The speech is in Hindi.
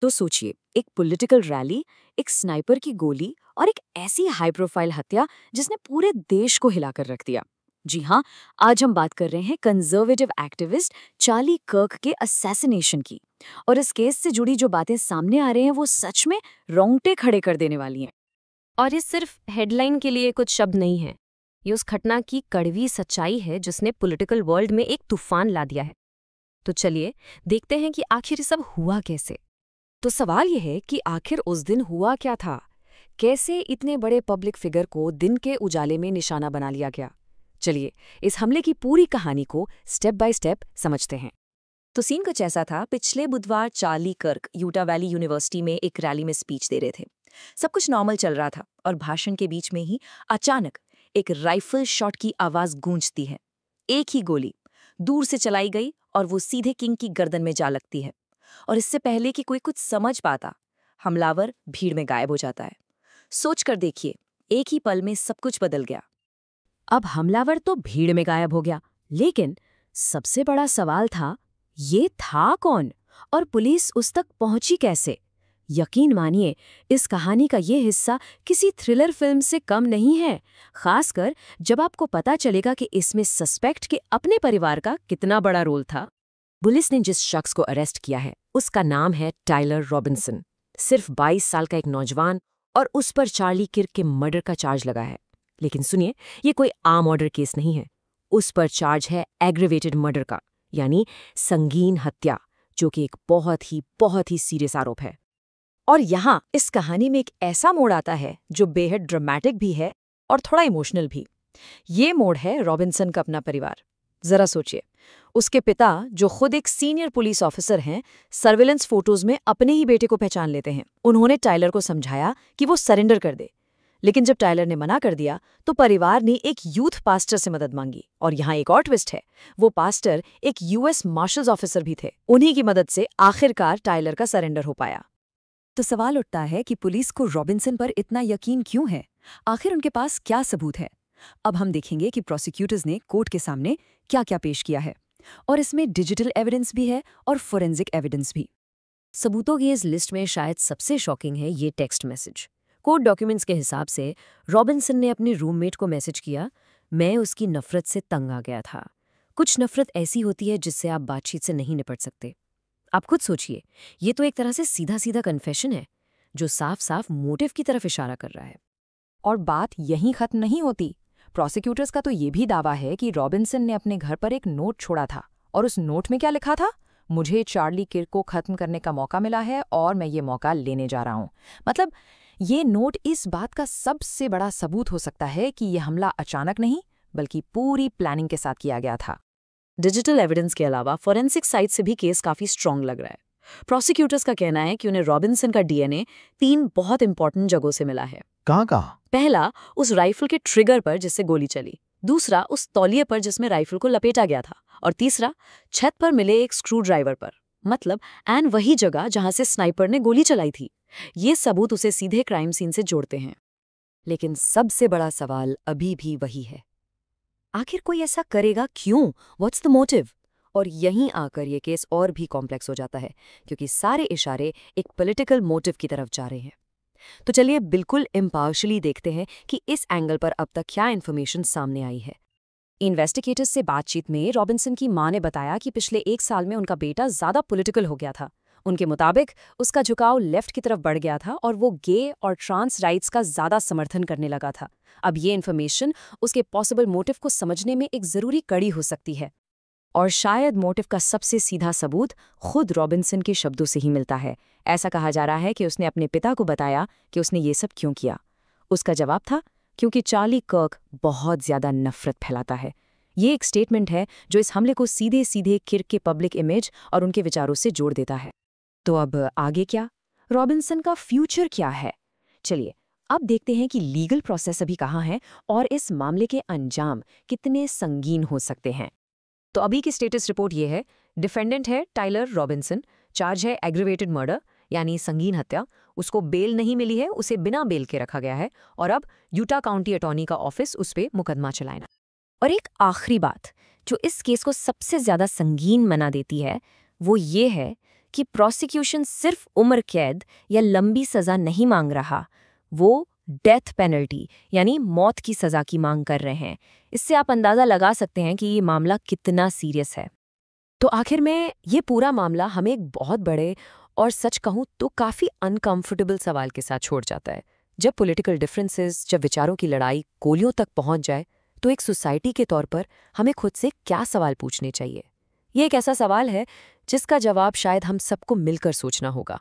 तो सोचिए, एक पॉलिटिकल रैली, एक स्नाइपर की गोली और एक ऐसी हाई प्रोफाइल हत्या जिसने पूरे देश को हिलाकर रख दिया। जी हाँ, आज हम बात कर रहे हैं कंजर्वेटिव एक्टिविस्ट चार्ली कर्क के असैसिनेशन की। और इस केस से जुड़ी जो बातें सामने आ रही हैं वो सच में रोंगटे खड़े कर देने वाली हैं। और ये सिर्फ हेडलाइन के लिए कुछ शब्द नहीं है। ये उस घटना की कड़वी सच्चाई है जिसने पॉलिटिकल वर्ल्ड में एक तूफान ला दिया है। तो चलिए देखते हैं कि आखिर ये सब हुआ कैसे। तो सवाल यह है कि आखिर उस दिन हुआ क्या था? कैसे इतने बड़े पब्लिक फिगर को दिन के उजाले में निशाना बना लिया गया? चलिए इस हमले की पूरी कहानी को स्टेप बाय स्टेप समझते हैं। तो सीन कुछ ऐसा था। पिछले बुधवार चार्ली कर्क यूटा वैली यूनिवर्सिटी में एक रैली में स्पीच दे रहे थे। सब कुछ नॉर्मल चल रहा था और भाषण के बीच में ही अचानक एक राइफल शॉट की आवाज गूंजती है। एक ही गोली दूर से चलाई गई और वो सीधे किंग की गर्दन में जा लगती है। और इससे पहले कि कोई कुछ समझ पाता, हमलावर भीड़ में गायब हो जाता है। सोच कर देखिए, एक ही पल में सब कुछ बदल गया। अब हमलावर तो भीड़ में गायब हो गया, लेकिन सबसे बड़ा सवाल था, ये था कौन और पुलिस उस तक पहुंची कैसे? यकीन मानिए, इस कहानी का ये हिस्सा किसी थ्रिलर फिल्म से कम नहीं है, खासकर जब आपको पता चलेगा कि इसमें सस्पेक्ट के अपने परिवार का कितना बड़ा रोल था। पुलिस ने जिस शख्स को अरेस्ट किया है उसका नाम है टाइलर रॉबिन्सन। सिर्फ 22 साल का एक नौजवान, और उस पर चार्ली किर्क के मर्डर का चार्ज लगा है। लेकिन सुनिए, ये कोई आम ऑर्डर केस नहीं है। उस पर चार्ज है एग्रीवेटेड मर्डर का, यानी संगीन हत्या, जो कि एक बहुत ही सीरियस आरोप है। और यहाँ इस कहानी में एक ऐसा मोड़ आता है जो बेहद ड्रामेटिक भी है और थोड़ा इमोशनल भी। ये मोड़ है रॉबिन्सन का अपना परिवार। जरा सोचिए, उसके पिता जो खुद एक सीनियर पुलिस ऑफिसर हैं, सर्विलेंस फोटोज में अपने ही बेटे को पहचान लेते हैं। उन्होंने टाइलर को समझाया कि वो सरेंडर कर दे, लेकिन जब टाइलर ने मना कर दिया तो परिवार ने एक यूथ पास्टर से मदद मांगी। और यहाँ एक और ट्विस्ट है, वो पास्टर एक यूएस मार्शल्स ऑफिसर भी थे। उन्हीं की मदद से आखिरकार टाइलर का सरेंडर हो पाया। तो सवाल उठता है कि पुलिस को रॉबिन्सन पर इतना यकीन क्यों है? आखिर उनके पास क्या सबूत है? अब हम देखेंगे कि प्रोसिक्यूटर्स ने कोर्ट के सामने क्या क्या पेश किया है, और इसमें डिजिटल एविडेंस भी है और फोरेंसिक एविडेंस भी। सबूतों की इस लिस्ट में शायद सबसे शॉकिंग है ये टेक्स्ट मैसेज। कोर्ट डॉक्यूमेंट्स के हिसाब से रॉबिन्सन ने अपने रूममेट को मैसेज किया, मैं उसकी नफरत से तंग आ गया था। कुछ नफरत ऐसी होती है जिससे आप बातचीत से नहीं निपट सकते। आप खुद सोचिए, ये तो एक तरह से सीधा सीधा कन्फेशन है जो साफ साफ मोटिव की तरफ इशारा कर रहा है। और बात यहीं खत्म नहीं होती। प्रोसिक्यूटर्स का तो ये भी दावा है कि रॉबिन्सन ने अपने घर पर एक नोट छोड़ा था, और उस नोट में क्या लिखा था? मुझे चार्ली किर्क को खत्म करने का मौका मिला है और मैं ये मौका लेने जा रहा हूं। मतलब ये नोट इस बात का सबसे बड़ा सबूत हो सकता है कि यह हमला अचानक नहीं बल्कि पूरी प्लानिंग के साथ किया गया था। डिजिटल एविडेंस के अलावा फोरेंसिक साइट से भी केस काफी स्ट्रांग लग रहा है। प्रोसिक्यूटर्स का कहना है कि उन्हें रॉबिन्सन का डीएनए 3 बहुत इंपॉर्टेंट जगहों से मिला है। कहाँ? पहला, उस राइफल के ट्रिगर पर जिससे गोली चली। दूसरा, उस तौलिए पर जिसमें राइफल को लपेटा गया था। और तीसरा, छत पर मिले एक स्क्रू ड्राइवर पर। मतलब एन वही जगह जहां से स्नाइपर ने गोली चलाई थी। ये सबूत उसे सीधे क्राइम सीन से जोड़ते हैं। लेकिन सबसे बड़ा सवाल अभी भी वही है, आखिर कोई ऐसा करेगा क्यों? What's the motive? और यहीं आकर ये केस और भी कॉम्प्लेक्स हो जाता है, क्योंकि सारे इशारे एक पॉलिटिकल मोटिव की तरफ जा रहे हैं। तो चलिए बिल्कुल इम्पार्शियली देखते हैं कि इस एंगल पर अब तक क्या इन्फॉर्मेशन सामने आई है। इन्वेस्टिगेटर्स से बातचीत में रॉबिन्सन की मां ने बताया कि पिछले 1 साल में उनका बेटा ज्यादा पॉलिटिकल हो गया था। उनके मुताबिक उसका झुकाव लेफ्ट की तरफ बढ़ गया था और वो गे और ट्रांस राइट्स का ज्यादा समर्थन करने लगा था। अब ये इन्फॉर्मेशन उसके पॉसिबल मोटिव को समझने में एक जरूरी कड़ी हो सकती है। और शायद मोटिव का सबसे सीधा सबूत खुद रॉबिन्सन के शब्दों से ही मिलता है। ऐसा कहा जा रहा है कि उसने अपने पिता को बताया कि उसने ये सब क्यों किया। उसका जवाब था, क्योंकि चार्ली कर्क बहुत ज्यादा नफरत फैलाता है। ये एक स्टेटमेंट है जो इस हमले को सीधे सीधे किर्क के पब्लिक इमेज और उनके विचारों से जोड़ देता है। तो अब आगे क्या? रॉबिन्सन का फ्यूचर क्या है? चलिए अब देखते हैं कि लीगल प्रोसेस अभी कहाँ है और इस मामले के अंजाम कितने संगीन हो सकते हैं। तो अभी की स्टेटस रिपोर्ट ये है, डिफेंडेंट है टाइलर रॉबिन्सन, चार्ज है एग्रीवेटेड मर्डर यानी संगीन हत्या। उसको बेल नहीं मिली है, उसे बिना बेल के रखा गया है, और अब यूटा काउंटी अटॉर्नी का ऑफिस उस पर मुकदमा चलाएगा। और एक आखिरी बात जो इस केस को सबसे ज्यादा संगीन बना देती है वो ये है कि प्रोसिक्यूशन सिर्फ उम्र कैद या लंबी सजा नहीं मांग रहा, वो डेथ पेनल्टी यानी मौत की सजा की मांग कर रहे हैं। इससे आप अंदाज़ा लगा सकते हैं कि ये मामला कितना सीरियस है। तो आखिर में ये पूरा मामला हमें एक बहुत बड़े और सच कहूँ तो काफ़ी अनकंफर्टेबल सवाल के साथ छोड़ जाता है। जब पॉलिटिकल डिफरेंसेस, जब विचारों की लड़ाई गोलियों तक पहुंच जाए, तो एक सोसाइटी के तौर पर हमें खुद से क्या सवाल पूछने चाहिए? ये एक ऐसा सवाल है जिसका जवाब शायद हम सबको मिलकर सोचना होगा।